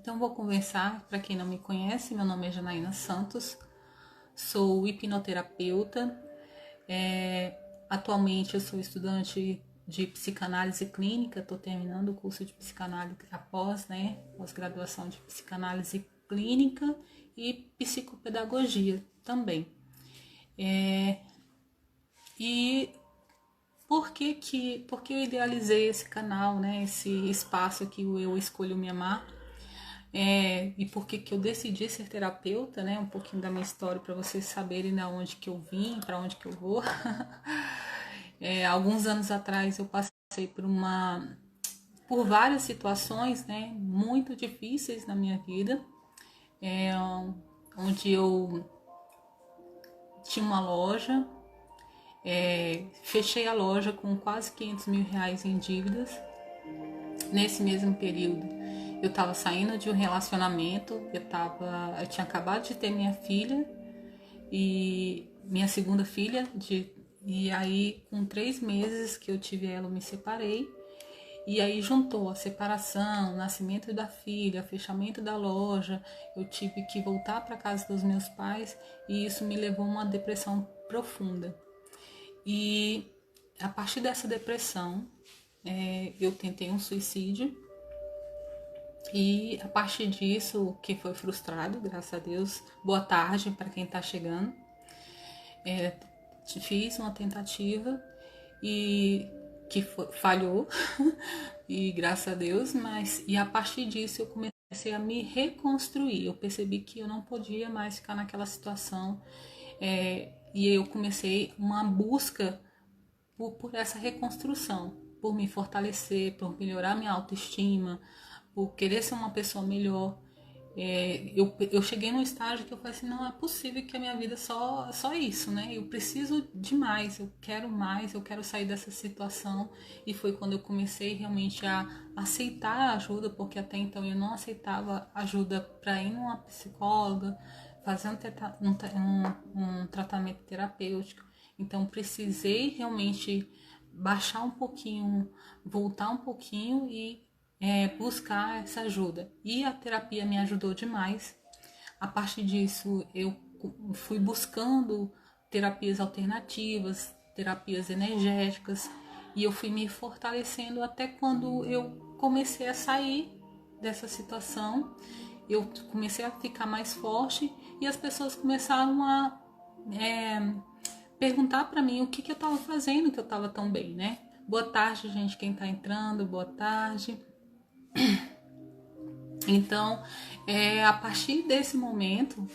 Então vou conversar, para quem não me conhece, meu nome é Janaína Santos, sou hipnoterapeuta, atualmente eu sou estudante de psicanálise clínica, estou terminando o curso de psicanálise após, pós-graduação de psicanálise clínica e psicopedagogia também. E por que eu idealizei esse canal, né? Esse espaço que eu escolho me amar? E por que eu decidi ser terapeuta, né? Um pouquinho da minha história para vocês saberem de onde que eu vim, para onde que eu vou. Alguns anos atrás eu passei por várias situações, né? Muito difíceis na minha vida, onde eu tinha uma loja. Fechei a loja com quase 500 mil reais em dívidas. Nesse mesmo período, eu estava saindo de um relacionamento, eu tinha acabado de ter minha filha, e minha segunda filha, e aí com 3 meses que eu tive ela, eu me separei. E aí juntou a separação, o nascimento da filha, o fechamento da loja, eu tive que voltar para casa dos meus pais, e isso me levou a uma depressão profunda. E a partir dessa depressão, eu tentei um suicídio. E a partir disso, que foi frustrado, graças a Deus. Boa tarde para quem está chegando. Fiz uma tentativa e que falhou, e graças a Deus, e a partir disso eu comecei a me reconstruir. Eu percebi que eu não podia mais ficar naquela situação, e eu comecei uma busca por essa reconstrução, por me fortalecer, por melhorar minha autoestima, por querer ser uma pessoa melhor. Eu cheguei num estágio que eu falei assim, não é possível que a minha vida só isso, né? Eu preciso de mais, eu quero sair dessa situação. E foi quando eu comecei realmente a aceitar a ajuda, porque até então eu não aceitava ajuda para ir numa psicóloga, fazer um tratamento terapêutico. Então precisei realmente baixar um pouquinho, voltar um pouquinho e buscar essa ajuda. E a terapia me ajudou demais. A partir disso, eu fui buscando terapias alternativas, terapias energéticas, e eu fui me fortalecendo até quando eu comecei a sair dessa situação. Eu comecei a ficar mais forte e as pessoas começaram a perguntar para mim o que eu estava fazendo, que eu estava tão bem, né? Boa tarde, gente, quem está entrando, boa tarde. Então, a partir desse momento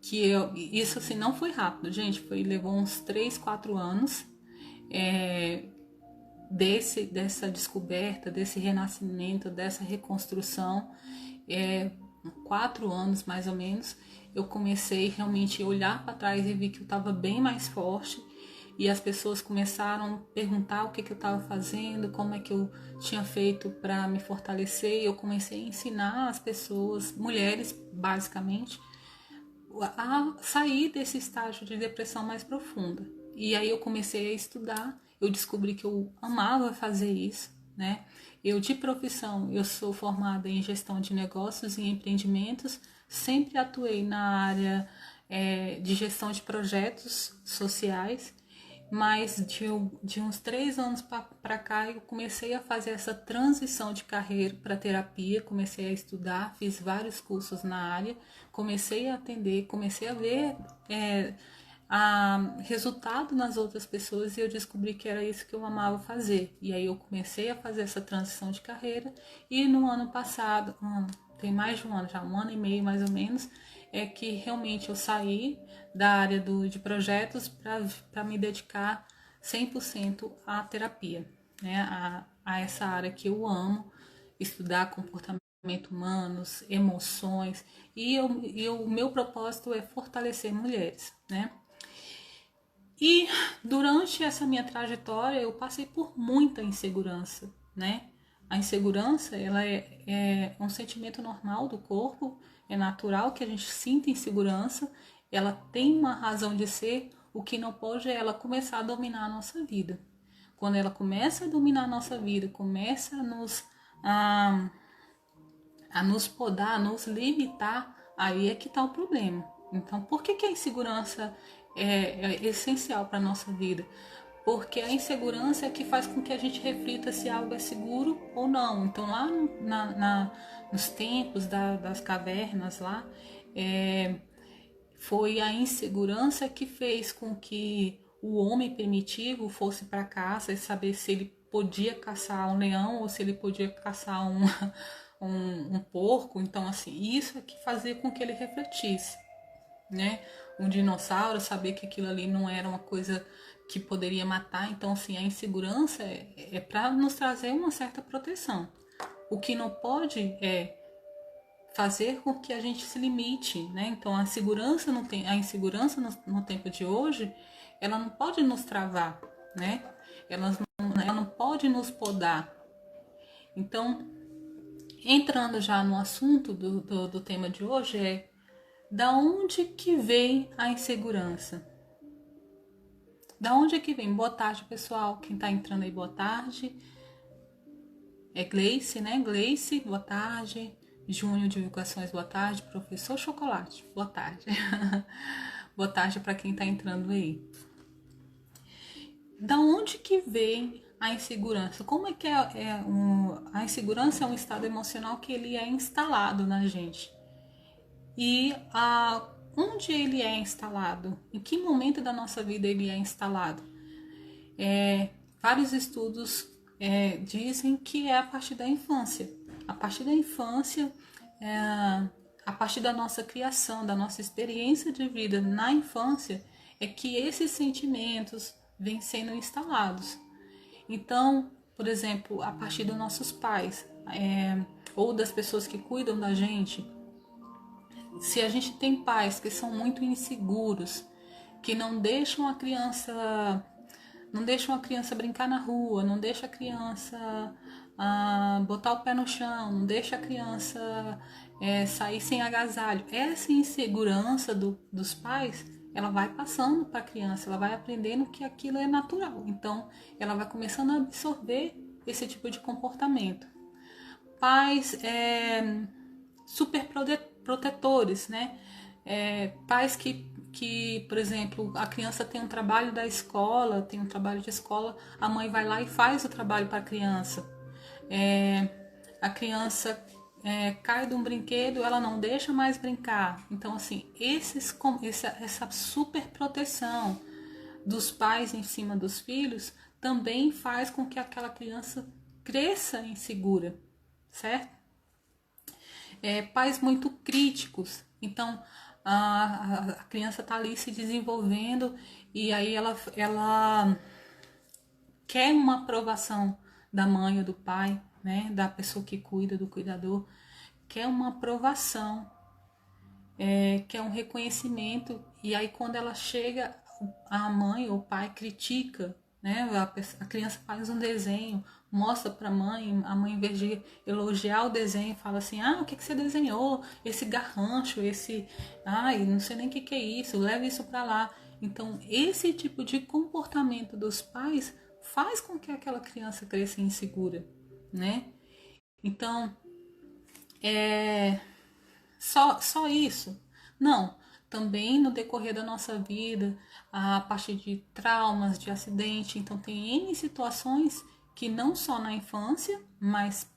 que isso assim não foi rápido, gente, levou uns 3, 4 anos dessa descoberta, desse renascimento, dessa reconstrução, 4 anos mais ou menos, eu comecei realmente a olhar para trás e vi que eu estava bem mais forte. E as pessoas começaram a perguntar o que eu estava fazendo, como é que eu tinha feito para me fortalecer. E eu comecei a ensinar as pessoas, mulheres basicamente, a sair desse estágio de depressão mais profunda. E aí eu comecei a estudar, eu descobri que eu amava fazer isso, né? Eu, de profissão, eu sou formada em gestão de negócios e empreendimentos, sempre atuei na área de gestão de projetos sociais, mas de uns 3 anos para cá eu comecei a fazer essa transição de carreira para terapia, comecei a estudar, fiz vários cursos na área, comecei a atender, comecei a ver resultado nas outras pessoas, e eu descobri que era isso que eu amava fazer. E aí eu comecei a fazer essa transição de carreira, e no ano passado, tem mais de um ano já, 1 ano e meio mais ou menos, que realmente eu saí da área de projetos para me dedicar 100% à terapia, né? A essa área que eu amo, estudar comportamento humanos, emoções, e o meu propósito é fortalecer mulheres, né? E durante essa minha trajetória eu passei por muita insegurança, né? A insegurança, ela é um sentimento normal do corpo, é natural que a gente sinta insegurança, ela tem uma razão de ser. O que não pode é ela começar a dominar a nossa vida. Quando ela começa a dominar a nossa vida, começa a a nos podar, a nos limitar, aí é que está o problema. Então, por que a insegurança é essencial para a nossa vida? Porque a insegurança é que faz com que a gente reflita se algo é seguro ou não. Então, lá nos tempos das cavernas, lá, foi a insegurança que fez com que o homem primitivo fosse para caça e saber se ele podia caçar um leão ou se ele podia caçar um porco. Então, assim, isso é que fazia com que ele refletisse, né? Um dinossauro, saber que aquilo ali não era uma coisa que poderia matar. Então, assim, a insegurança é para nos trazer uma certa proteção. O que não pode é fazer com que a gente se limite, né? Então, a insegurança no tempo de hoje, ela não pode nos travar, né? Ela não pode nos podar. Então, entrando já no assunto do tema de hoje, da onde que vem a insegurança? Da onde que vem? Boa tarde, pessoal. Quem tá entrando aí, boa tarde. É Gleice, né? Gleice, boa tarde. Júnior Divulgações, boa tarde. Professor Chocolate, boa tarde. Boa tarde para quem tá entrando aí. Da onde que vem a insegurança? Como é que a insegurança é um estado emocional que ele é instalado na gente? E onde ele é instalado? Em que momento da nossa vida ele é instalado? Vários estudos dizem que é a partir da infância. A partir da infância, a partir da nossa criação, da nossa experiência de vida na infância, é que esses sentimentos vêm sendo instalados. Então, por exemplo, a partir dos nossos pais, ou das pessoas que cuidam da gente, se a gente tem pais que são muito inseguros, que não deixam a criança brincar na rua, não deixa a criança botar o pé no chão, não deixa a criança sair sem agasalho. Essa insegurança dos pais, ela vai passando para a criança, ela vai aprendendo que aquilo é natural. Então, ela vai começando a absorver esse tipo de comportamento. Pais super protetores, né? Pais que, por exemplo, a criança tem um trabalho da escola, tem um trabalho de escola, a mãe vai lá e faz o trabalho para a criança. A criança cai de um brinquedo, ela não deixa mais brincar. Então, assim, essa super proteção dos pais em cima dos filhos também faz com que aquela criança cresça insegura, certo? Pais muito críticos. Então, a criança está ali se desenvolvendo e aí ela quer uma aprovação da mãe ou do pai, né? Da pessoa que cuida, do cuidador. Quer uma aprovação, quer um reconhecimento. E aí, quando ela chega, a mãe ou o pai critica, né? A criança faz um desenho, mostra para a mãe em vez de elogiar o desenho, fala assim: o que você desenhou? Esse garrancho, não sei nem o que é isso, leva isso para lá. Então, esse tipo de comportamento dos pais faz com que aquela criança cresça insegura, né? Então, só isso? Não. Também no decorrer da nossa vida, a partir de traumas, de acidente. Então, tem N situações que não só na infância, mas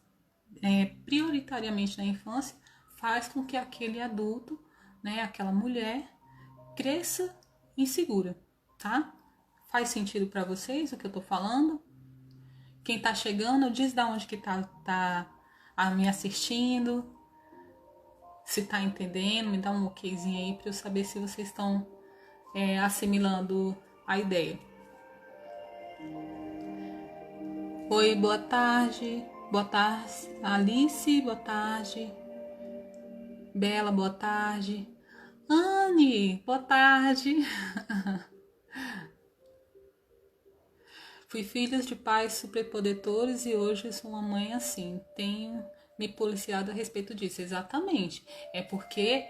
prioritariamente na infância, faz com que aquele adulto, né, aquela mulher, cresça insegura, tá? Faz sentido para vocês o que eu tô falando? Quem tá chegando, diz da onde que tá me assistindo. Se tá entendendo, me dá um okzinho aí para eu saber se vocês estão assimilando a ideia. Oi, boa tarde. Boa tarde, Alice, boa tarde. Bela, boa tarde. Anne, boa tarde. Fui filha de pais superprotetores e hoje sou uma mãe assim. Tenho me policiado a respeito disso. Exatamente. É porque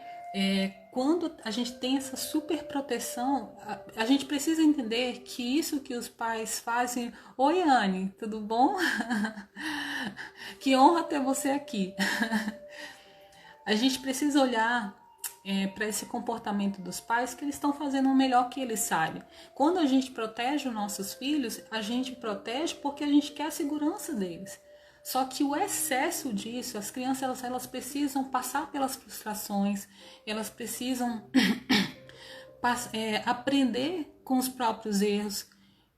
quando a gente tem essa super proteção, a gente precisa entender que isso que os pais fazem... Oi, Anne, tudo bom? Que honra ter você aqui. a gente precisa olhar para esse comportamento dos pais, que eles estão fazendo o melhor que eles sabem. Quando a gente protege os nossos filhos, a gente protege porque a gente quer a segurança deles. Só que o excesso disso, as crianças elas precisam passar pelas frustrações, elas precisam aprender com os próprios erros.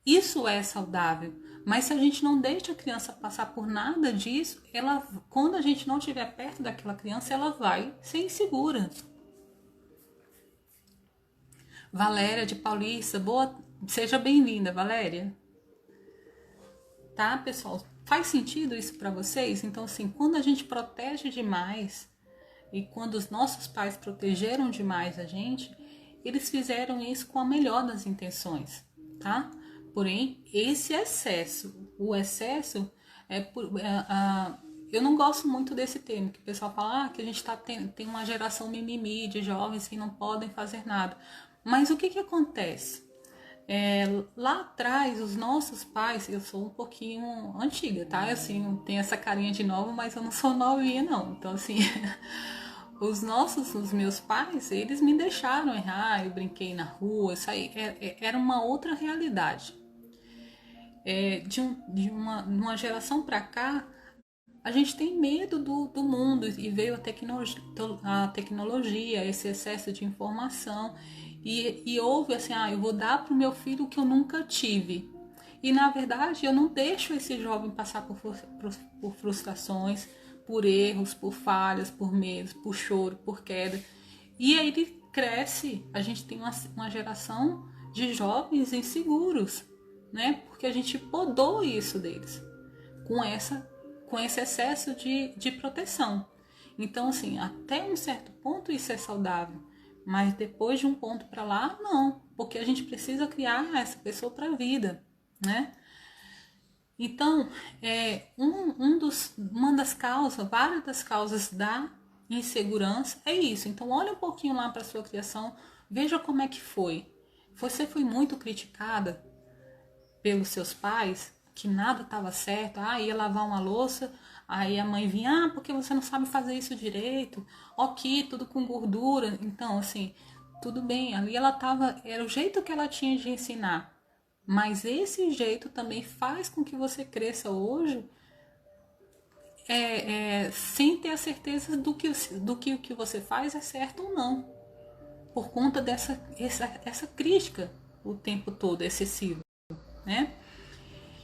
Isso é saudável. Mas se a gente não deixa a criança passar por nada disso, quando a gente não estiver perto daquela criança, ela vai ser insegura. Valéria de Paulista, seja bem-vinda, Valéria. Tá, pessoal? Faz sentido isso para vocês? Então, assim, quando a gente protege demais e quando os nossos pais protegeram demais a gente, eles fizeram isso com a melhor das intenções, tá? Porém, esse excesso, o excesso eu não gosto muito desse termo, que o pessoal fala que a gente tem uma geração mimimi de jovens que não podem fazer nada. Mas o que acontece? Lá atrás, os nossos pais, eu sou um pouquinho antiga, tá? Assim, eu tenho essa carinha de nova, mas eu não sou novinha, não. Então, assim, os meus pais, eles me deixaram errar, eu brinquei na rua, isso aí era uma outra realidade. De uma geração para cá, a gente tem medo do mundo e veio a tecnologia, esse excesso de informação e houve assim, eu vou dar para o meu filho o que eu nunca tive. E na verdade eu não deixo esse jovem passar por frustrações, por erros, por falhas, por medos, por choro, por queda. E aí ele cresce, a gente tem uma geração de jovens inseguros, né? Porque a gente podou isso deles com esse excesso de proteção. Então, assim, até um certo ponto isso é saudável, mas depois de um ponto para lá, não, porque a gente precisa criar essa pessoa para a vida, né? Então, uma das causas, várias das causas da insegurança é isso. Então, olha um pouquinho lá para sua criação, veja como é que foi. Você foi muito criticada pelos seus pais, que nada estava certo, ia lavar uma louça, aí a mãe vinha, porque você não sabe fazer isso direito, ok, tudo com gordura. Então, assim, tudo bem, ali era o jeito que ela tinha de ensinar, mas esse jeito também faz com que você cresça hoje sem ter a certeza do que o que você faz é certo ou não, por conta essa crítica o tempo todo excessiva, né?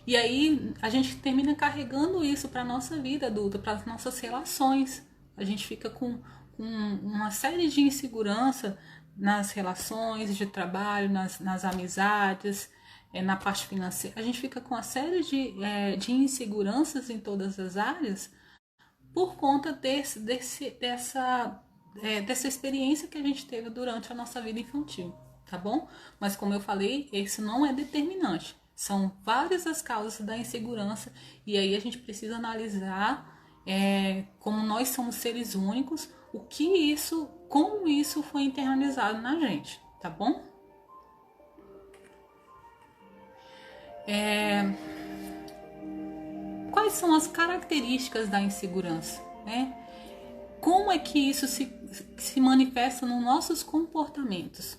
E aí a gente termina carregando isso para a nossa vida adulta, para as nossas relações. A gente fica com uma série de insegurança nas relações de trabalho, nas amizades, na parte financeira. A gente fica com uma série de inseguranças em todas as áreas por conta dessa experiência que a gente teve durante a nossa vida infantil, tá bom? Mas como eu falei, isso não é determinante. São várias as causas da insegurança e aí a gente precisa analisar como nós somos seres únicos, como isso foi internalizado na gente, tá bom? Quais são as características da insegurança, né? Como é que isso se manifesta nos nossos comportamentos?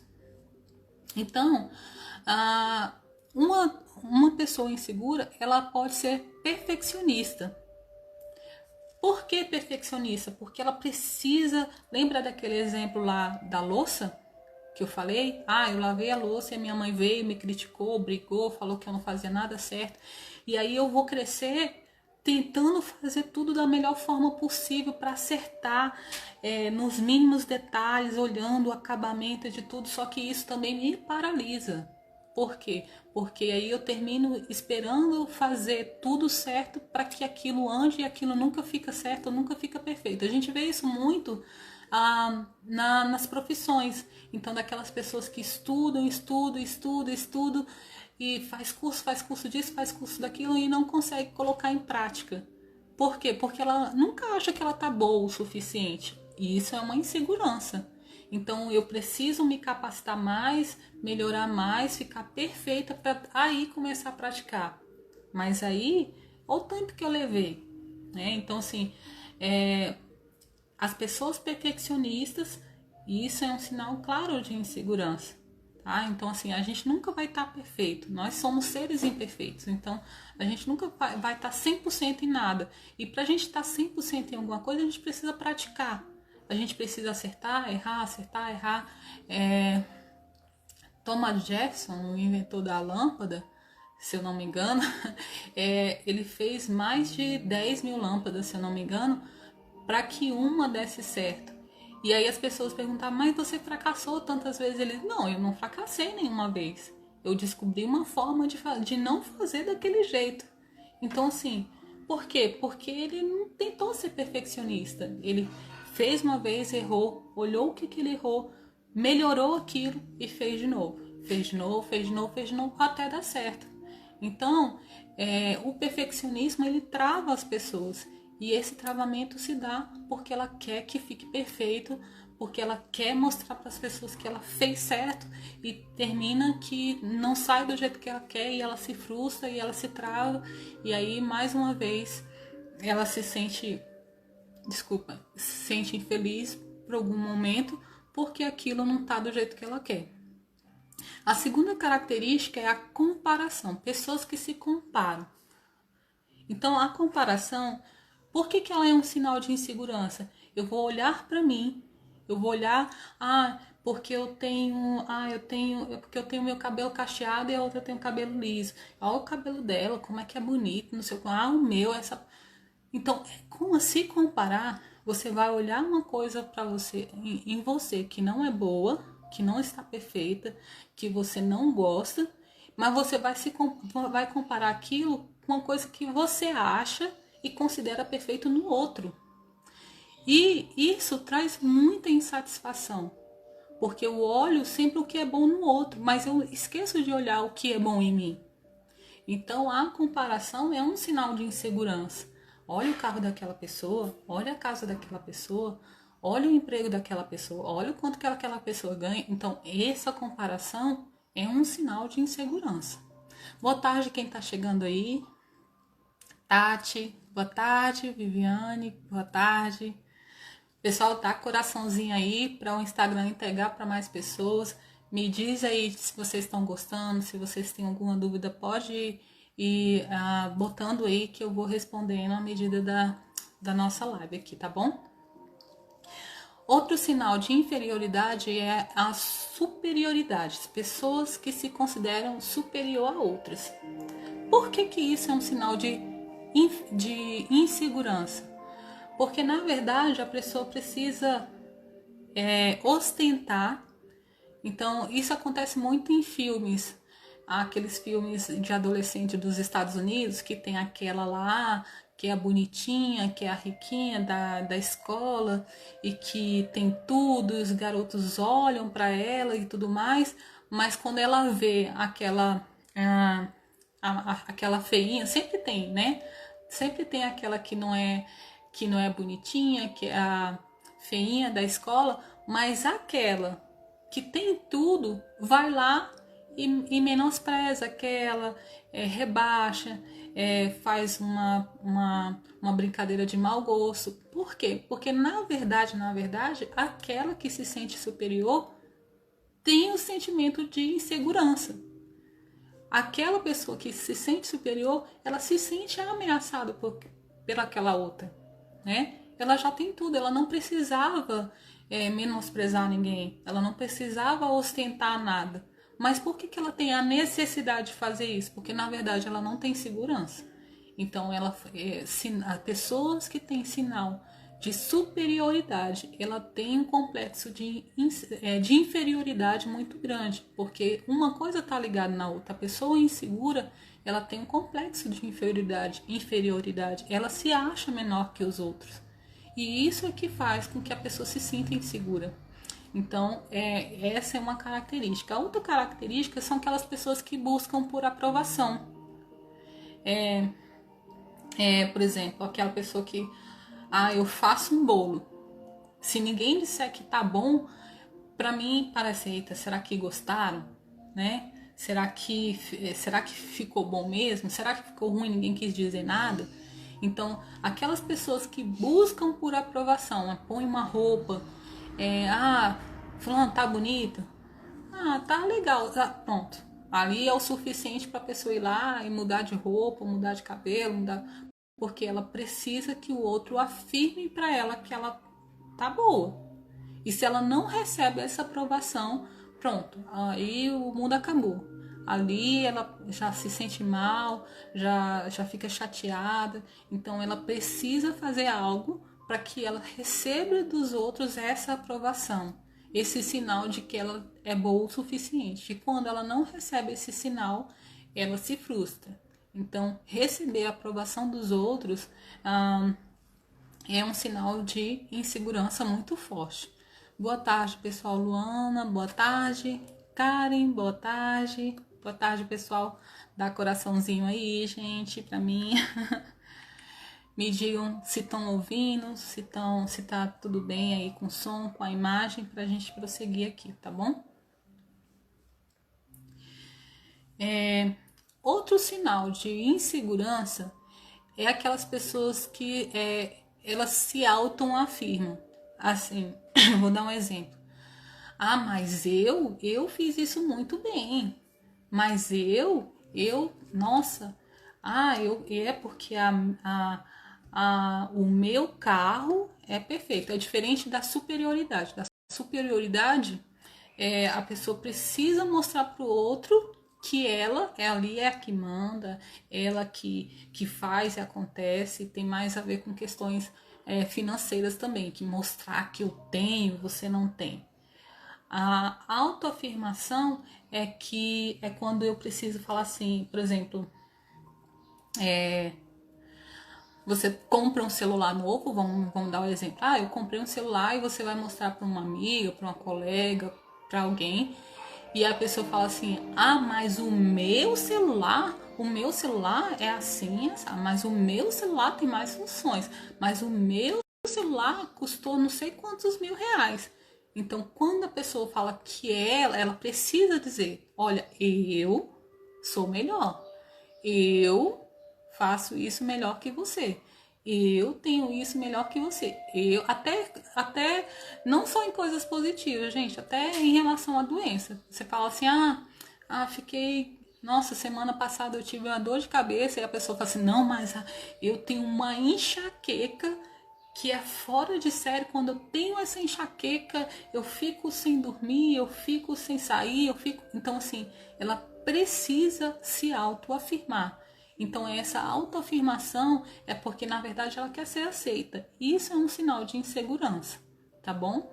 Então, uma pessoa insegura, ela pode ser perfeccionista. Por que perfeccionista? Porque ela precisa... Lembra daquele exemplo lá da louça que eu falei? Eu lavei a louça e a minha mãe veio, me criticou, brigou, falou que eu não fazia nada certo. E aí eu vou crescer tentando fazer tudo da melhor forma possível para acertar nos mínimos detalhes, olhando o acabamento de tudo, só que isso também me paralisa. Por quê? Porque aí eu termino esperando fazer tudo certo para que aquilo ande e aquilo nunca fica certo, nunca fica perfeito. A gente vê isso muito nas profissões. Então, daquelas pessoas que estudam e faz curso disso, faz curso daquilo e não consegue colocar em prática. Por quê? Porque ela nunca acha que ela tá boa o suficiente. E isso é uma insegurança. Então eu preciso me capacitar mais, melhorar mais, ficar perfeita para aí começar a praticar. Mas aí, olha o tempo que eu levei, né? Então assim, As pessoas perfeccionistas, isso é um sinal claro de insegurança. Tá? Então, assim, a gente nunca vai estar perfeito. Nós somos seres imperfeitos. Então, a gente nunca vai estar 100% em nada. E para a gente estar 100% em alguma coisa, a gente precisa praticar. A gente precisa acertar, errar. Thomas Jefferson, o inventor da lâmpada, se eu não me engano, ele fez mais de 10 mil lâmpadas, se eu não me engano, para que uma desse certo. E aí as pessoas perguntavam, mas você fracassou tantas vezes? Ele, não, eu não fracassei nenhuma vez. Eu descobri uma forma de não fazer daquele jeito. Então, assim, por quê? Porque ele não tentou ser perfeccionista. Ele fez uma vez, errou, olhou o que ele errou, melhorou aquilo e fez de novo. Fez de novo, até dar certo. Então, o perfeccionismo, ele trava as pessoas. E esse travamento se dá porque ela quer que fique perfeito, porque ela quer mostrar para as pessoas que ela fez certo e termina que não sai do jeito que ela quer e ela se frustra e ela se trava. E aí, mais uma vez, ela se sente infeliz por algum momento porque aquilo não está do jeito que ela quer. A segunda característica é a comparação, pessoas que se comparam. Então, a comparação, por que ela é um sinal de insegurança? Eu vou olhar para mim, eu vou olhar, porque eu tenho meu cabelo cacheado e a outra tem o cabelo liso. Olha o cabelo dela, como é que é bonito, não sei o que. O meu, essa... Então, como se comparar, você vai olhar uma coisa para você, em você, que não é boa, que não está perfeita, que você não gosta, mas você vai comparar aquilo com uma coisa que você acha e considera perfeito no outro. E isso traz muita insatisfação, porque eu olho sempre o que é bom no outro, mas eu esqueço de olhar o que é bom em mim. Então a comparação é um sinal de insegurança. Olha o carro daquela pessoa, olha a casa daquela pessoa, olha o emprego daquela pessoa, olha o quanto que aquela pessoa ganha. Então essa comparação é um sinal de insegurança. Boa tarde quem está chegando aí. Tati, boa tarde. Viviane, boa tarde. Pessoal, dá coraçãozinho aí para o Instagram entregar para mais pessoas. Me diz aí se vocês estão gostando, se vocês têm alguma dúvida, pode ir botando aí que eu vou respondendo à medida da nossa live aqui, tá bom? Outro sinal de inferioridade é a superioridade, pessoas que se consideram superior a outras. Por que isso é um sinal de insegurança? Porque, na verdade, a pessoa precisa ostentar. Então, isso acontece muito em filmes. Aqueles filmes de adolescente dos Estados Unidos, que tem aquela lá, que é a bonitinha, que é a riquinha da escola, e que tem tudo, e os garotos olham para ela e tudo mais, mas quando ela vê aquela feinha, sempre tem, né? Sempre tem aquela que não é bonitinha, que é a feinha da escola, mas aquela que tem tudo vai lá e menospreza aquela, rebaixa, faz uma brincadeira de mau gosto. Por quê? Porque na verdade, aquela que se sente superior tem o sentimento de insegurança. Aquela pessoa que se sente superior, ela se sente ameaçada pelaquela outra, né? Ela já tem tudo, ela não precisava menosprezar ninguém, ela não precisava ostentar nada. Mas por que ela tem a necessidade de fazer isso? Porque na verdade ela não tem segurança. Então pessoas que têm sinal de superioridade, ela tem um complexo de inferioridade muito grande, porque uma coisa está ligada na outra. A pessoa insegura, ela tem um complexo de inferioridade, ela se acha menor que os outros. E isso é que faz com que a pessoa se sinta insegura. Então, essa é uma característica. A outra característica são aquelas pessoas que buscam por aprovação. Por exemplo, aquela pessoa que eu faço um bolo. Se ninguém disser que tá bom, pra mim parece, eita, será que gostaram? Né? Será que ficou bom mesmo? Será que ficou ruim e ninguém quis dizer nada? Então, aquelas pessoas que buscam por aprovação, né? Põe uma roupa, fulano tá bonita, tá legal, pronto. Ali é o suficiente para a pessoa ir lá e mudar de roupa, mudar de cabelo, porque ela precisa que o outro afirme para ela que ela tá boa. E se ela não recebe essa aprovação, pronto, aí o mundo acabou. Ali ela já se sente mal, já fica chateada. Então ela precisa fazer algo para que ela receba dos outros essa aprovação, esse sinal de que ela é boa o suficiente. E quando ela não recebe esse sinal, ela se frustra. Então, receber a aprovação dos outros é um sinal de insegurança muito forte. Boa tarde, pessoal. Luana, boa tarde. Karen, boa tarde. Boa tarde, pessoal. Dá coraçãozinho aí, gente, pra mim. Me digam se estão ouvindo, se tá tudo bem aí com o som, com a imagem, pra gente prosseguir aqui, tá bom? Outro sinal de insegurança é aquelas pessoas que elas se auto-afirmam. Assim, vou dar um exemplo. Mas eu fiz isso muito bem. Mas nossa, é porque o meu carro é perfeito. É diferente da superioridade. Da superioridade, a pessoa precisa mostrar para o outro que ela ali é a que manda, ela que faz e acontece, tem mais a ver com questões financeiras também, que mostrar que eu tenho, você não tem. A autoafirmação é quando eu preciso falar assim, por exemplo, você compra um celular novo, vamos dar um exemplo. Eu comprei um celular e você vai mostrar para uma amiga, para uma colega, para alguém, e a pessoa fala assim: mas o meu celular é assim, mas o meu celular tem mais funções, mas o meu celular custou não sei quantos R$ 1.000. Então, quando a pessoa fala que ela precisa dizer: olha, eu sou melhor, eu faço isso melhor que você, eu tenho isso melhor que você. Eu até não só em coisas positivas, gente, até em relação à doença. Você fala assim: nossa, semana passada eu tive uma dor de cabeça, e a pessoa fala assim: não, mas eu tenho uma enxaqueca que é fora de série. Quando eu tenho essa enxaqueca, eu fico sem dormir, eu fico sem sair, Então, assim, ela precisa se autoafirmar. Então, essa autoafirmação é porque, na verdade, ela quer ser aceita. Isso é um sinal de insegurança, tá bom?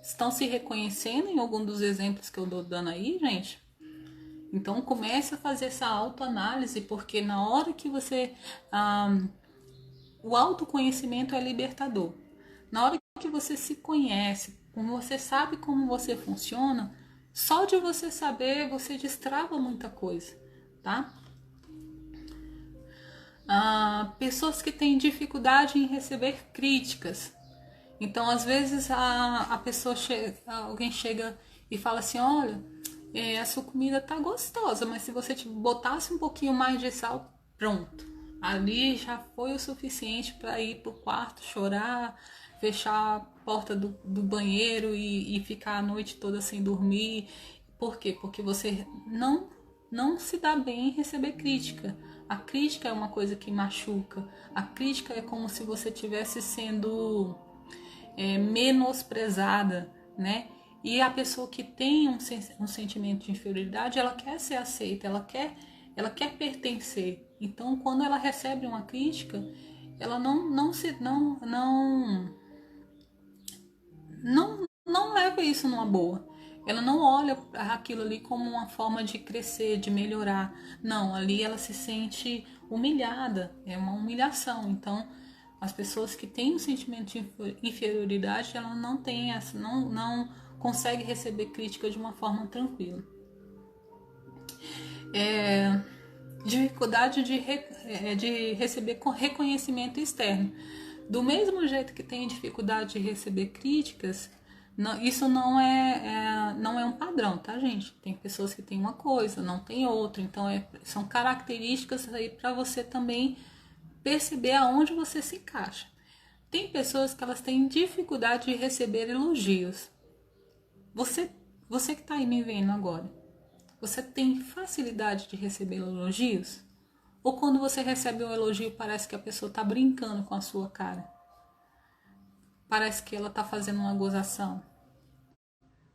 Estão se reconhecendo em algum dos exemplos que eu dou dando aí, gente? Então, comece a fazer essa autoanálise, porque na hora que você... o autoconhecimento é libertador. Na hora que você se conhece, como você sabe como você funciona, só de você saber, você destrava muita coisa, tá? Pessoas que têm dificuldade em receber críticas. Então, às vezes, alguém chega e fala assim: olha, a sua comida tá gostosa, mas se você botasse um pouquinho mais de sal, pronto. Ali já foi o suficiente para ir pro quarto, chorar, fechar a porta do banheiro e ficar a noite toda sem dormir. Por quê? Porque você não se dá bem em receber crítica. A crítica é uma coisa que machuca. A crítica é como se você estivesse sendo menosprezada, né? E a pessoa que tem um sentimento de inferioridade, ela quer ser aceita, ela quer pertencer. Então, quando ela recebe uma crítica, ela não leva isso numa boa. Ela não olha aquilo ali como uma forma de crescer, de melhorar. Não, ali ela se sente humilhada, é uma humilhação. Então, as pessoas que têm um sentimento de inferioridade, ela não tem essa, não consegue receber crítica de uma forma tranquila. Dificuldade de receber reconhecimento externo. Do mesmo jeito que tem dificuldade de receber críticas, isso não é um padrão, tá, gente? Tem pessoas que têm uma coisa, não tem outra. Então, são características aí para você também perceber aonde você se encaixa. Tem pessoas que elas têm dificuldade de receber elogios. Você que está aí me vendo agora, você tem facilidade de receber elogios? Ou quando você recebe um elogio parece que a pessoa está brincando com a sua cara? Parece que ela está fazendo uma gozação?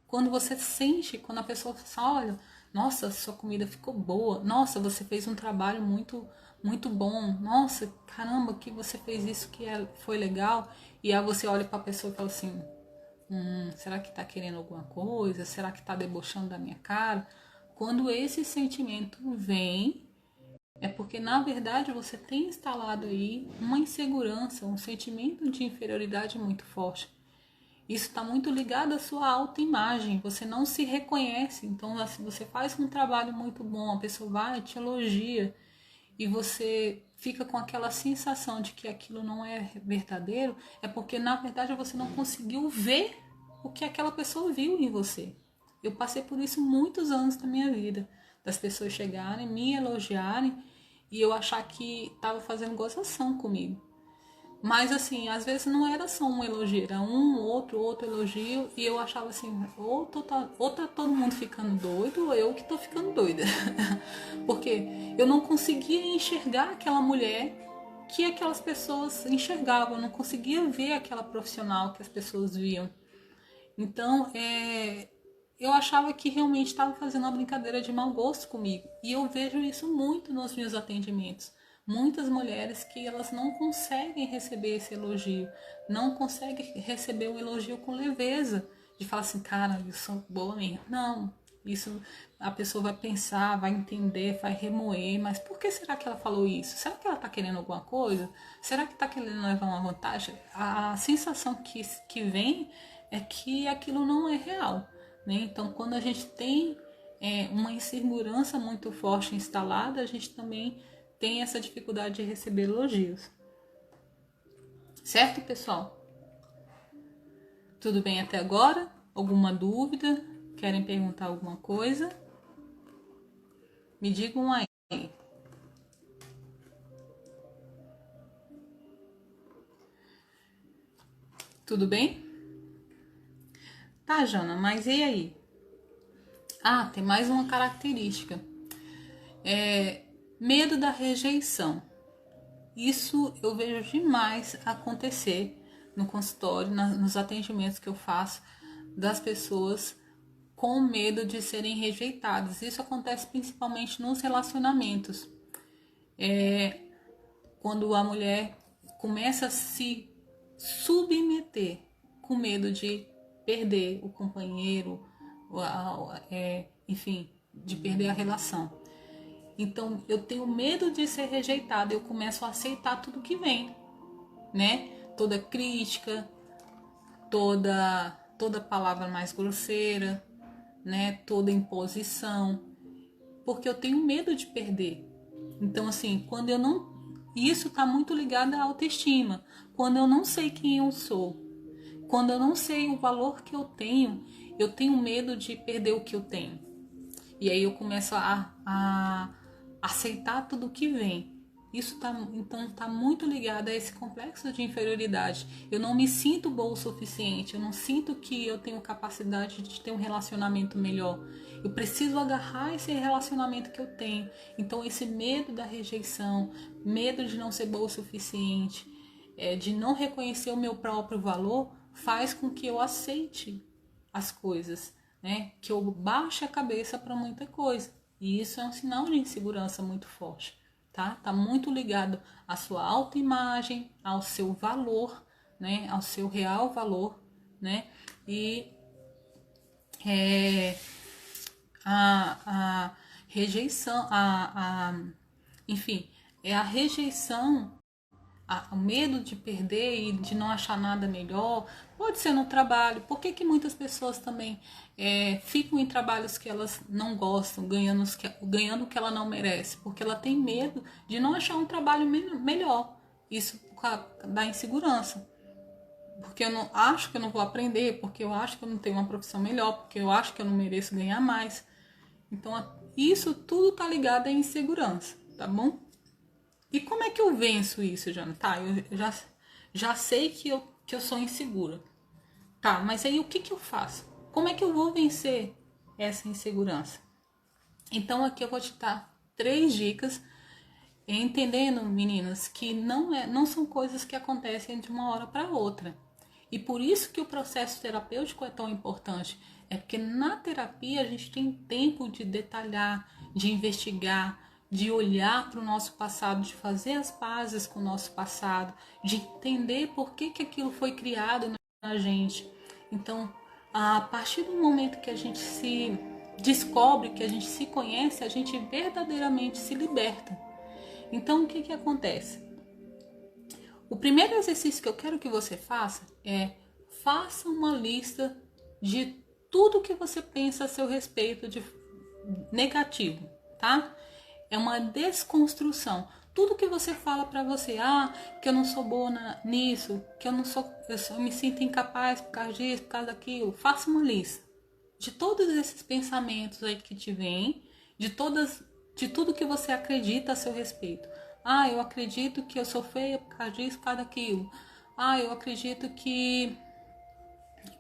Quando você sente, quando a pessoa fala, olha, nossa, sua comida ficou boa, nossa, você fez um trabalho muito bom, nossa, caramba, que você fez isso que foi legal, e aí você olha para a pessoa e fala assim, será que tá querendo alguma coisa? Será que tá debochando da minha cara? Quando esse sentimento vem, é porque na verdade você tem instalado aí uma insegurança, um sentimento de inferioridade muito forte. Isso está muito ligado à sua autoimagem, você não se reconhece, então assim, você faz um trabalho muito bom, a pessoa vai, te elogia, e você fica com aquela sensação de que aquilo não é verdadeiro, é porque na verdade você não conseguiu ver o que aquela pessoa viu em você. Eu passei por isso muitos anos da minha vida, das pessoas chegarem, me elogiarem e eu achar que estava fazendo gozação comigo. Mas assim, às vezes não era só um elogio, era outro elogio, e eu achava assim, ou tá todo mundo ficando doido, ou eu que tô ficando doida. Porque eu não conseguia enxergar aquela mulher que aquelas pessoas enxergavam, eu não conseguia ver aquela profissional que as pessoas viam. Então, eu achava que realmente estava fazendo uma brincadeira de mau gosto comigo. E eu vejo isso muito nos meus atendimentos. Muitas mulheres que elas não conseguem receber esse elogio, não conseguem receber o elogio com leveza, de falar assim, cara, eu sou boa mesmo. Não, isso a pessoa vai pensar, vai entender, vai remoer, mas por que será que ela falou isso? Será que ela está querendo alguma coisa? Será que está querendo levar uma vantagem? A sensação que vem é que aquilo não é real, né? Então, quando a gente tem uma insegurança muito forte instalada, a gente também tem essa dificuldade de receber elogios. Certo, pessoal? Tudo bem até agora? Alguma dúvida? Querem perguntar alguma coisa? Me digam aí. Tudo bem? Tá, Jana, mas e aí? Ah, tem mais uma característica. Medo da rejeição. Isso eu vejo demais acontecer no consultório, nos atendimentos que eu faço, das pessoas com medo de serem rejeitadas. Isso acontece principalmente nos relacionamentos. Quando a mulher começa a se submeter com medo de perder o companheiro, enfim, de perder a relação. Então, eu tenho medo de ser rejeitada, eu começo a aceitar tudo que vem, né? Toda crítica, toda palavra mais grosseira, né? Toda imposição, porque eu tenho medo de perder. Então, assim, quando eu não... Isso está muito ligado à autoestima. Quando eu não sei quem eu sou, quando eu não sei o valor que eu tenho medo de perder o que eu tenho. E aí eu começo a aceitar tudo que vem. Isso então tá muito ligado a esse complexo de inferioridade. Eu não me sinto boa o suficiente, eu não sinto que eu tenho capacidade de ter um relacionamento melhor. Eu preciso agarrar esse relacionamento que eu tenho. Então esse medo da rejeição, medo de não ser boa o suficiente, de não reconhecer o meu próprio valor, faz com que eu aceite as coisas, né? Que eu baixe a cabeça para muita coisa. E isso é um sinal de insegurança muito forte, tá? Tá muito ligado à sua autoimagem, ao seu valor, né? Ao seu real valor, né? E a rejeição, enfim, é a rejeição, o medo de perder e de não achar nada melhor. Pode ser no trabalho. Por que muitas pessoas também ficam em trabalhos que elas não gostam, ganhando o que ela não merece? Porque ela tem medo de não achar um trabalho melhor. Isso dá insegurança. Porque eu não acho que eu não vou aprender, porque eu acho que eu não tenho uma profissão melhor, porque eu acho que eu não mereço ganhar mais. Então, isso tudo tá ligado à insegurança, tá bom? E como é que eu venço isso, Jana? Tá, eu já sei que eu sou insegura. Tá, mas aí o que eu faço? Como é que eu vou vencer essa insegurança? Então aqui eu vou te dar 3 dicas, entendendo, meninas, que não são coisas que acontecem de uma hora para outra. E por isso que o processo terapêutico é tão importante. É porque na terapia a gente tem tempo de detalhar, de investigar, de olhar para o nosso passado, de fazer as pazes com o nosso passado, de entender por que aquilo foi criado na gente. Então, a partir do momento que a gente se descobre, que a gente se conhece, a gente verdadeiramente se liberta. Então, o que acontece? O primeiro exercício que eu quero que você faça é faça uma lista de tudo que você pensa a seu respeito de negativo, tá? É uma desconstrução. Tudo que você fala para você, que eu não sou boa nisso, que eu me sinto incapaz por causa disso, por causa daquilo. Faça uma lista de todos esses pensamentos aí que te vêm, de tudo que você acredita a seu respeito. Eu acredito que eu sou feia por causa disso, por causa daquilo. Eu acredito que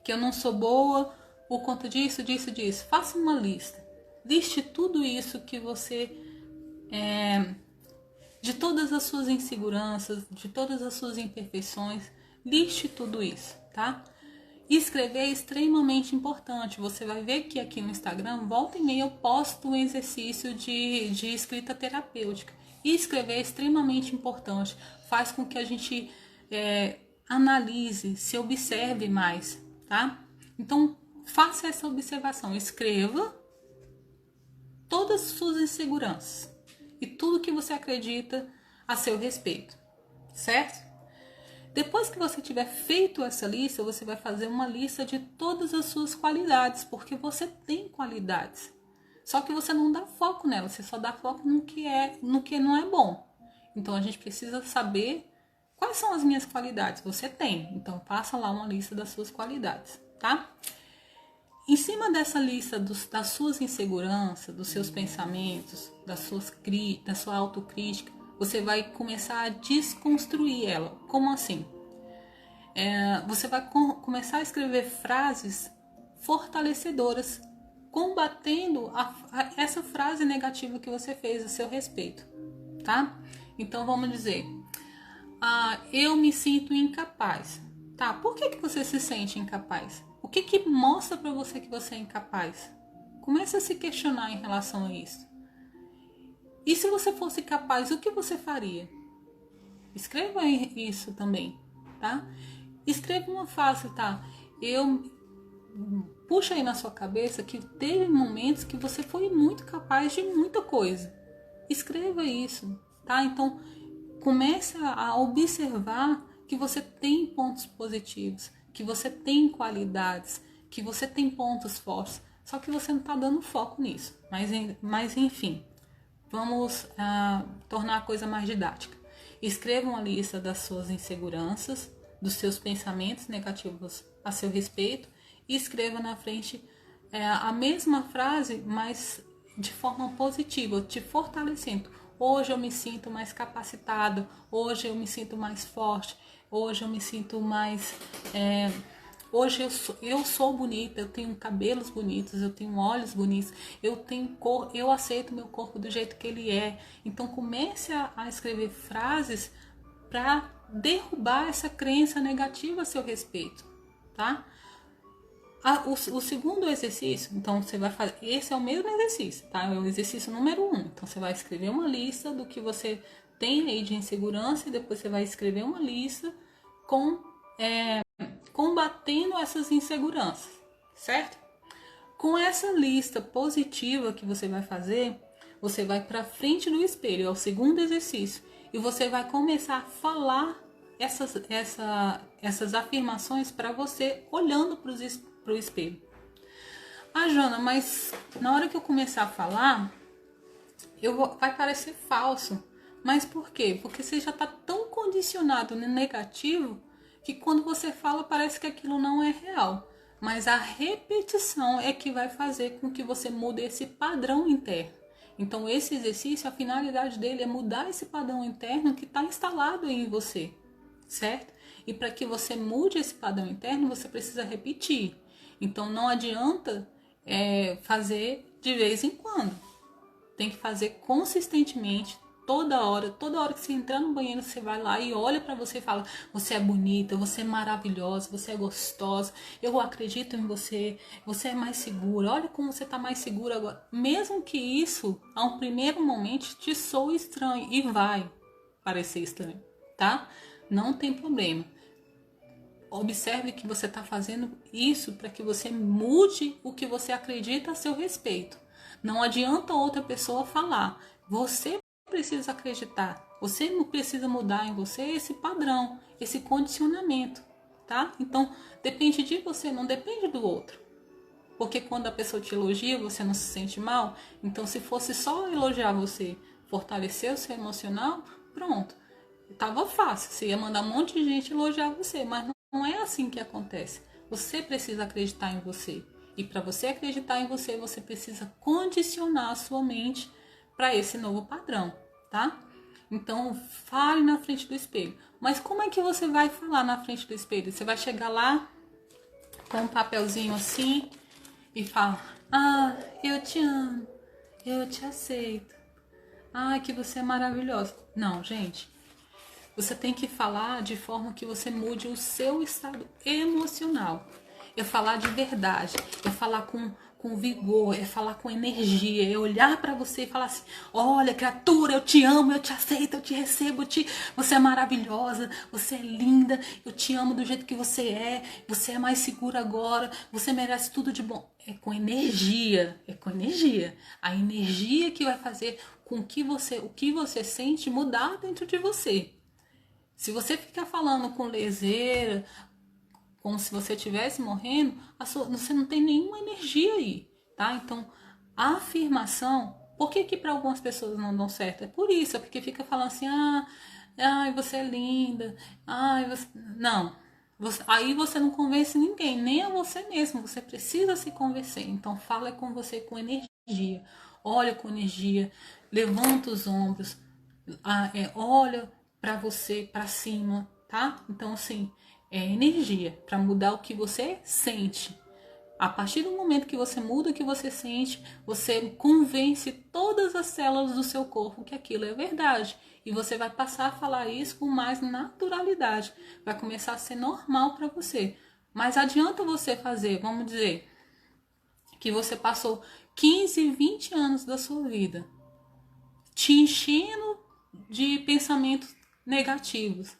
eu não sou boa por conta disso, disso, disso. Faça uma lista. Liste tudo isso que você... de todas as suas inseguranças, de todas as suas imperfeições. Liste tudo isso, tá? Escrever é extremamente importante. Você vai ver que aqui no Instagram, volta e meia, eu posto um exercício de escrita terapêutica. E escrever é extremamente importante. Faz com que a gente analise, se observe mais, tá? Então, faça essa observação. Escreva todas as suas inseguranças e tudo que você acredita a seu respeito, certo? Depois que você tiver feito essa lista, você vai fazer uma lista de todas as suas qualidades, porque você tem qualidades. Só que você não dá foco nela, você só dá foco no que não é bom. Então a gente precisa saber quais são as minhas qualidades. Você tem, então faça lá uma lista das suas qualidades, tá? Em cima dessa lista das suas inseguranças, dos seus pensamentos, da sua autocrítica, você vai começar a desconstruir ela. Como assim? Você vai começar a escrever frases fortalecedoras, combatendo essa frase negativa que você fez a seu respeito, tá? Então vamos dizer, eu me sinto incapaz. Tá, por que você se sente incapaz? O que mostra para você que você é incapaz? Comece a se questionar em relação a isso. E se você fosse capaz, o que você faria? Escreva isso também, tá? Escreva uma frase, tá? Puxa aí na sua cabeça que teve momentos que você foi muito capaz de muita coisa. Escreva isso, tá? Então, comece a observar que você tem pontos positivos, que você tem qualidades, que você tem pontos fortes, só que você não está dando foco nisso. Mas enfim, vamos tornar a coisa mais didática. Escreva uma lista das suas inseguranças, dos seus pensamentos negativos a seu respeito e escreva na frente a mesma frase, mas de forma positiva, te fortalecendo. Hoje eu me sinto mais capacitado, hoje eu me sinto mais forte, hoje eu me sinto mais... Hoje eu sou bonita, eu tenho cabelos bonitos, eu tenho olhos bonitos, eu tenho cor, eu aceito meu corpo do jeito que ele é. Então comece a escrever frases para derrubar essa crença negativa a seu respeito, tá? O segundo exercício, então você vai fazer, esse é o mesmo exercício, tá? É o exercício número 1. Então você vai escrever uma lista do que você tem aí de insegurança e depois você vai escrever uma lista combatendo essas inseguranças, certo? Com essa lista positiva que você vai fazer, você vai para frente do espelho, é o segundo exercício, e você vai começar a falar essas afirmações para você olhando para o espelho. Jana, mas na hora que eu começar a falar, vai parecer falso. Mas por quê? Porque você já está tão condicionado no negativo que quando você fala parece que aquilo não é real. Mas a repetição é que vai fazer com que você mude esse padrão interno. Então esse exercício, a finalidade dele é mudar esse padrão interno que está instalado em você, certo? E para que você mude esse padrão interno, você precisa repetir. Então não adianta fazer de vez em quando. Tem que fazer consistentemente, toda hora que você entrar no banheiro, você vai lá e olha pra você e fala: você é bonita, você é maravilhosa, você é gostosa, eu acredito em você, você é mais segura, olha como você tá mais segura agora. Mesmo que isso, a um primeiro momento, te soe estranho, e vai parecer estranho, tá? Não tem problema. Observe que você está fazendo isso para que você mude o que você acredita a seu respeito. Não adianta outra pessoa falar. Você precisa acreditar. Você não precisa mudar em você esse padrão, esse condicionamento, tá? Então, depende de você, não depende do outro. Porque quando a pessoa te elogia, você não se sente mal. Então, se fosse só elogiar você, fortalecer o seu emocional, pronto. Tava fácil. Você ia mandar um monte de gente elogiar você, mas não é assim que acontece. Você precisa acreditar em você. E para você acreditar em você, você precisa condicionar a sua mente para esse novo padrão, tá? Então, fale na frente do espelho. Mas como é que você vai falar na frente do espelho? Você vai chegar lá com um papelzinho assim e falar: ah, eu te amo, eu te aceito, ah, que você é maravilhosa. Não, gente. Você tem que falar de forma que você mude o seu estado emocional. É falar de verdade, é falar com vigor, é falar com energia, é olhar para você e falar assim: olha, criatura, eu te amo, eu te aceito, eu te recebo, você é maravilhosa, você é linda, eu te amo do jeito que você é mais segura agora, você merece tudo de bom. É com energia, é com energia. A energia que vai fazer com que o que você sente mudar dentro de você. Se você ficar falando com leseira, como se você estivesse morrendo, você não tem nenhuma energia aí, tá? Então, a afirmação, por que para algumas pessoas não dão certo? É por isso, é porque fica falando assim: ai, você é linda, ai, você... Não, aí você não convence ninguém, nem a você mesmo, você precisa se convencer. Então, fala com você com energia, olha com energia, levanta os ombros, olha para você, para cima, tá? Então, assim, é energia para mudar o que você sente. A partir do momento que você muda o que você sente, você convence todas as células do seu corpo que aquilo é verdade. E você vai passar a falar isso com mais naturalidade. Vai começar a ser normal para você. Mas adianta você fazer, vamos dizer, que você passou 15, 20 anos da sua vida te enchendo de pensamentos negativos,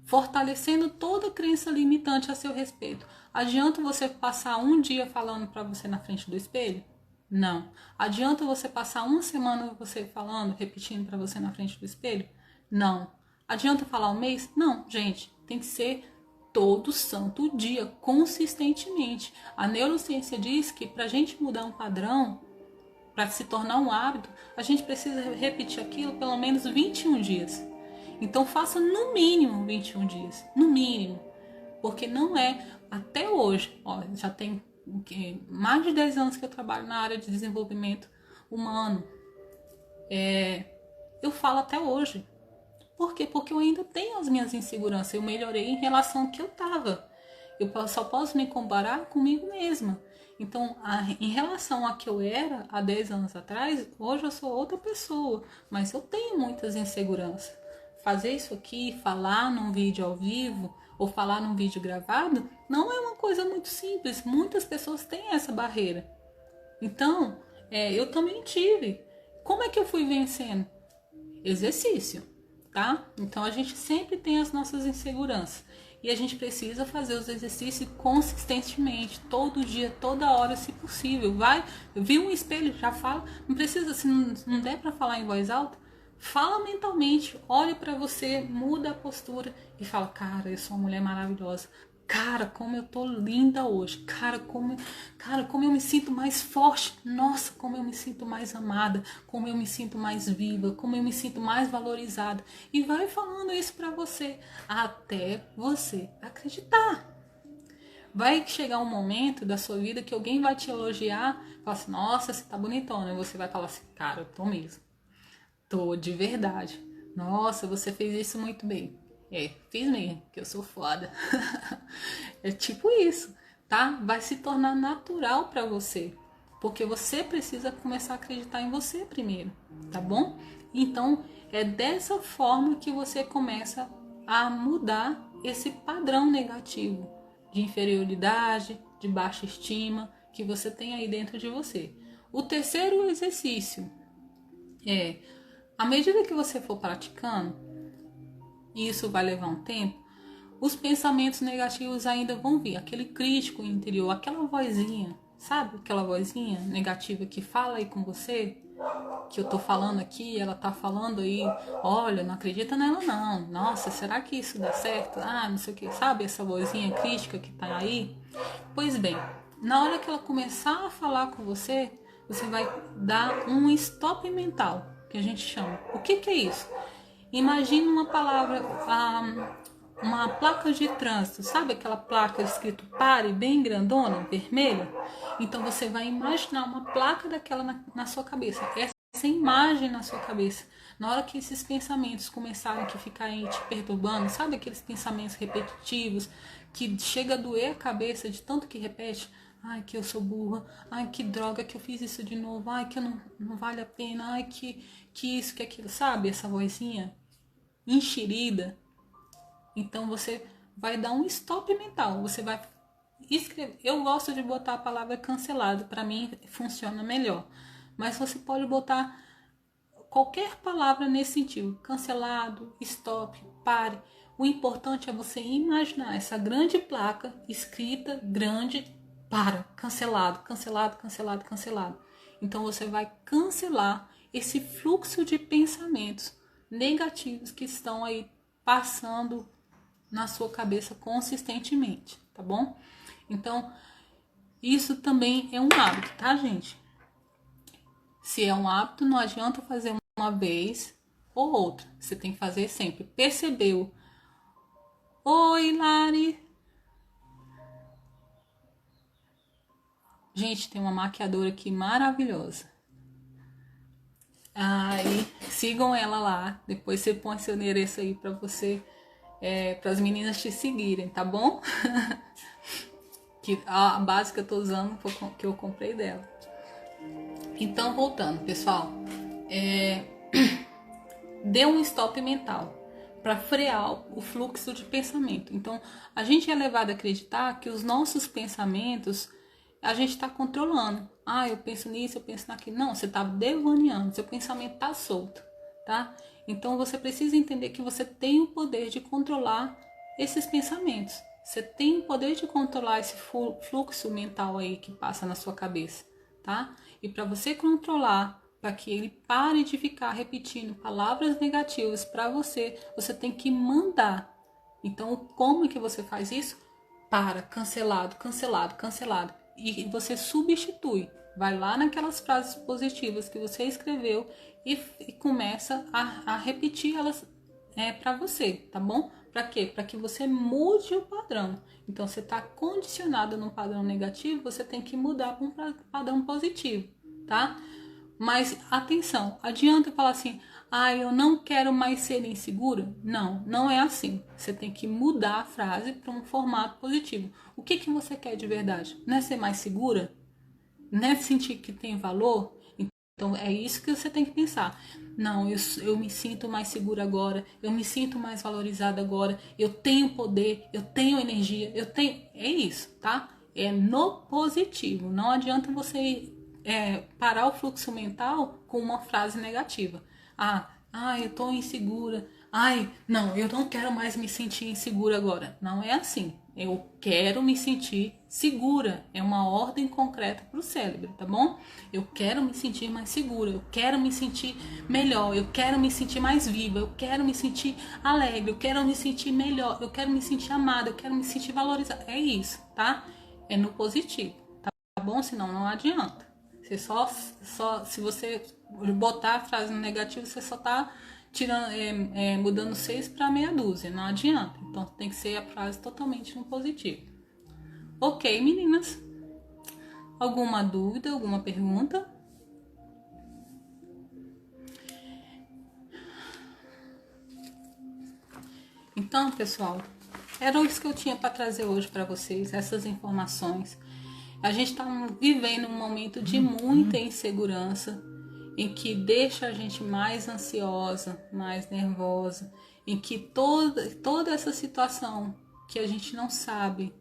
fortalecendo toda crença limitante a seu respeito. Adianta você passar um dia falando para você na frente do espelho? Não. Adianta você passar uma semana você falando, repetindo para você na frente do espelho? Não. Adianta falar um mês? Não, gente. Tem que ser todo santo dia, consistentemente. A neurociência diz que para a gente mudar um padrão, para se tornar um hábito, a gente precisa repetir aquilo pelo menos 21 dias. Então faça no mínimo 21 dias, no mínimo. Porque não é, até hoje, já tem mais de 10 anos que eu trabalho na área de desenvolvimento humano. Eu falo até hoje. Por quê? Porque eu ainda tenho as minhas inseguranças. Eu melhorei em relação ao que eu estava. Eu só posso me comparar comigo mesma. Então, em relação a que eu era há 10 anos atrás, hoje eu sou outra pessoa. Mas eu tenho muitas inseguranças. Fazer isso aqui, falar num vídeo ao vivo ou falar num vídeo gravado, não é uma coisa muito simples. Muitas pessoas têm essa barreira. Então, eu também tive. Como é que eu fui vencendo? Exercício, tá? Então, a gente sempre tem as nossas inseguranças. E a gente precisa fazer os exercícios consistentemente, todo dia, toda hora, se possível. Viu um espelho, já fala. Não precisa, se não der para falar em voz alta, fala mentalmente, olhe para você, muda a postura e fala: cara, eu sou uma mulher maravilhosa. Cara, como eu tô linda hoje. Cara, como eu me sinto mais forte. Nossa, como eu me sinto mais amada. Como eu me sinto mais viva. Como eu me sinto mais valorizada. E vai falando isso pra você até você acreditar. Vai chegar um momento da sua vida que alguém vai te elogiar, falar assim, nossa, você tá bonitona. E você vai falar assim, cara, eu tô mesmo. Tô de verdade. Nossa, você fez isso muito bem. Fiz mesmo, que eu sou foda. É tipo isso, tá? Vai se tornar natural pra você. Porque você precisa começar a acreditar em você primeiro, tá bom? Então, é dessa forma que você começa a mudar esse padrão negativo de inferioridade, de baixa estima que você tem aí dentro de você. O terceiro exercício é, à medida que você for praticando, e isso vai levar um tempo, os pensamentos negativos ainda vão vir, aquele crítico interior, aquela vozinha, sabe? Aquela vozinha negativa que fala aí com você, que eu tô falando aqui, ela tá falando aí, olha, não acredita nela não, nossa, será que isso dá certo? Ah, não sei o que, sabe essa vozinha crítica que tá aí? Pois bem, na hora que ela começar a falar com você, você vai dar um stop mental, que a gente chama. O que é isso? Imagina uma palavra, uma placa de trânsito, sabe aquela placa escrito pare, bem grandona, vermelha? Então você vai imaginar uma placa daquela na sua cabeça, essa imagem na sua cabeça. Na hora que esses pensamentos começarem a ficarem te perturbando, sabe aqueles pensamentos repetitivos, que chega a doer a cabeça de tanto que repete, ai que eu sou burra, ai que droga que eu fiz isso de novo, ai que eu não vale a pena, ai que isso, que aquilo, sabe? Essa vozinha enxerida. Então você vai dar um stop mental, você vai escrever. Eu gosto de botar a palavra cancelado, para mim funciona melhor. Mas você pode botar qualquer palavra nesse sentido, cancelado, stop, pare. O importante é você imaginar essa grande placa escrita grande, para, cancelado, cancelado, cancelado, cancelado. Então você vai cancelar esse fluxo de pensamentos negativos que estão aí passando na sua cabeça consistentemente, tá bom? Então, isso também é um hábito, tá, gente? Se é um hábito, não adianta fazer uma vez ou outra. Você tem que fazer sempre. Percebeu? Oi, Lari. Gente, tem uma maquiadora aqui maravilhosa. Aí, sigam ela lá. Depois você põe seu endereço aí pra você, para as meninas te seguirem, tá bom? Que a base que eu tô usando foi que eu comprei dela. Então, voltando, pessoal, dê um stop mental para frear o fluxo de pensamento. Então, a gente é levado a acreditar que os nossos pensamentos a gente está controlando. Ah, eu penso nisso, eu penso naquilo. Não, você está devaneando, seu pensamento está solto, tá? Então, você precisa entender que você tem o poder de controlar esses pensamentos. Você tem o poder de controlar esse fluxo mental aí que passa na sua cabeça, tá? E para você controlar, para que ele pare de ficar repetindo palavras negativas para você, você tem que mandar. Então, como é que você faz isso? Para, cancelado, cancelado, cancelado. E você substitui. Vai lá naquelas frases positivas que você escreveu e começa a repetir elas para você, tá bom? Para quê? Para que você mude o padrão. Então, você está condicionado num padrão negativo, você tem que mudar para um padrão positivo, tá? Mas atenção, adianta falar assim, eu não quero mais ser insegura? Não, não é assim. Você tem que mudar a frase para um formato positivo. O que você quer de verdade? Não é ser mais segura? Não é sentir que tem valor? Então é isso que você tem que pensar. Não, eu me sinto mais segura agora, eu me sinto mais valorizada agora, eu tenho poder, eu tenho energia, eu tenho. É isso, tá? É no positivo. Não adianta você parar o fluxo mental com uma frase negativa. Eu tô insegura. Não, eu não quero mais me sentir insegura agora. Não é assim. Eu quero me sentir segura. É uma ordem concreta para o cérebro, tá bom? Eu quero me sentir mais segura. Eu quero me sentir melhor. Eu quero me sentir mais viva. Eu quero me sentir alegre. Eu quero me sentir melhor. Eu quero me sentir amada. Eu quero me sentir valorizada. É isso, tá? É no positivo, tá bom? Senão não adianta. Você se você botar a frase no negativo, você só tá tirando, mudando 6 para meia dúzia, não adianta. Então tem que ser a frase totalmente no positivo. Ok, meninas? Alguma dúvida, alguma pergunta? Então, pessoal, era isso que eu tinha para trazer hoje para vocês, essas informações. A gente está vivendo um momento de muita insegurança, em que deixa a gente mais ansiosa, mais nervosa, em que toda essa situação que a gente não sabe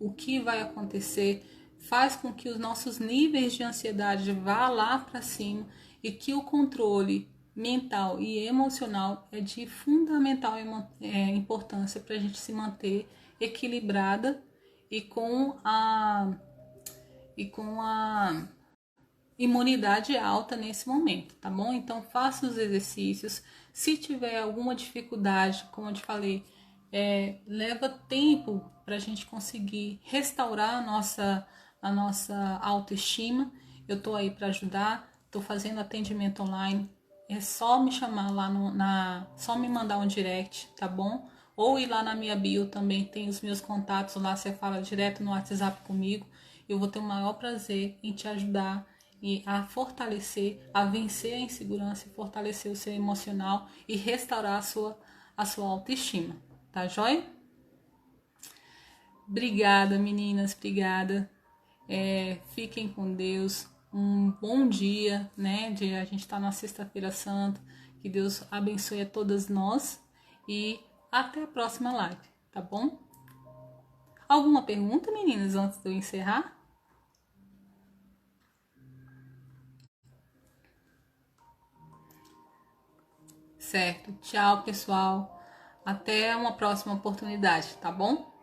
o que vai acontecer, faz com que os nossos níveis de ansiedade vá lá para cima e que o controle mental e emocional é de fundamental importância para a gente se manter equilibrada e com a imunidade alta nesse momento, tá bom? Então faça os exercícios. Se tiver alguma dificuldade, como eu te falei, leva tempo para a gente conseguir restaurar a nossa autoestima. Eu tô aí para ajudar, tô fazendo atendimento online. É só me chamar lá só me mandar um direct, tá bom? Ou ir lá na minha bio também, tem os meus contatos lá, você fala direto no WhatsApp comigo. Eu vou ter o maior prazer em te ajudar e a fortalecer, a vencer a insegurança e fortalecer o seu emocional e restaurar a sua autoestima, tá joia? Obrigada, meninas, obrigada. Fiquem com Deus. Um bom dia, né? A gente tá na Sexta-feira Santa. Que Deus abençoe a todas nós e até a próxima live, tá bom? Alguma pergunta, meninas, antes de eu encerrar? Certo. Tchau, pessoal. Até uma próxima oportunidade, tá bom?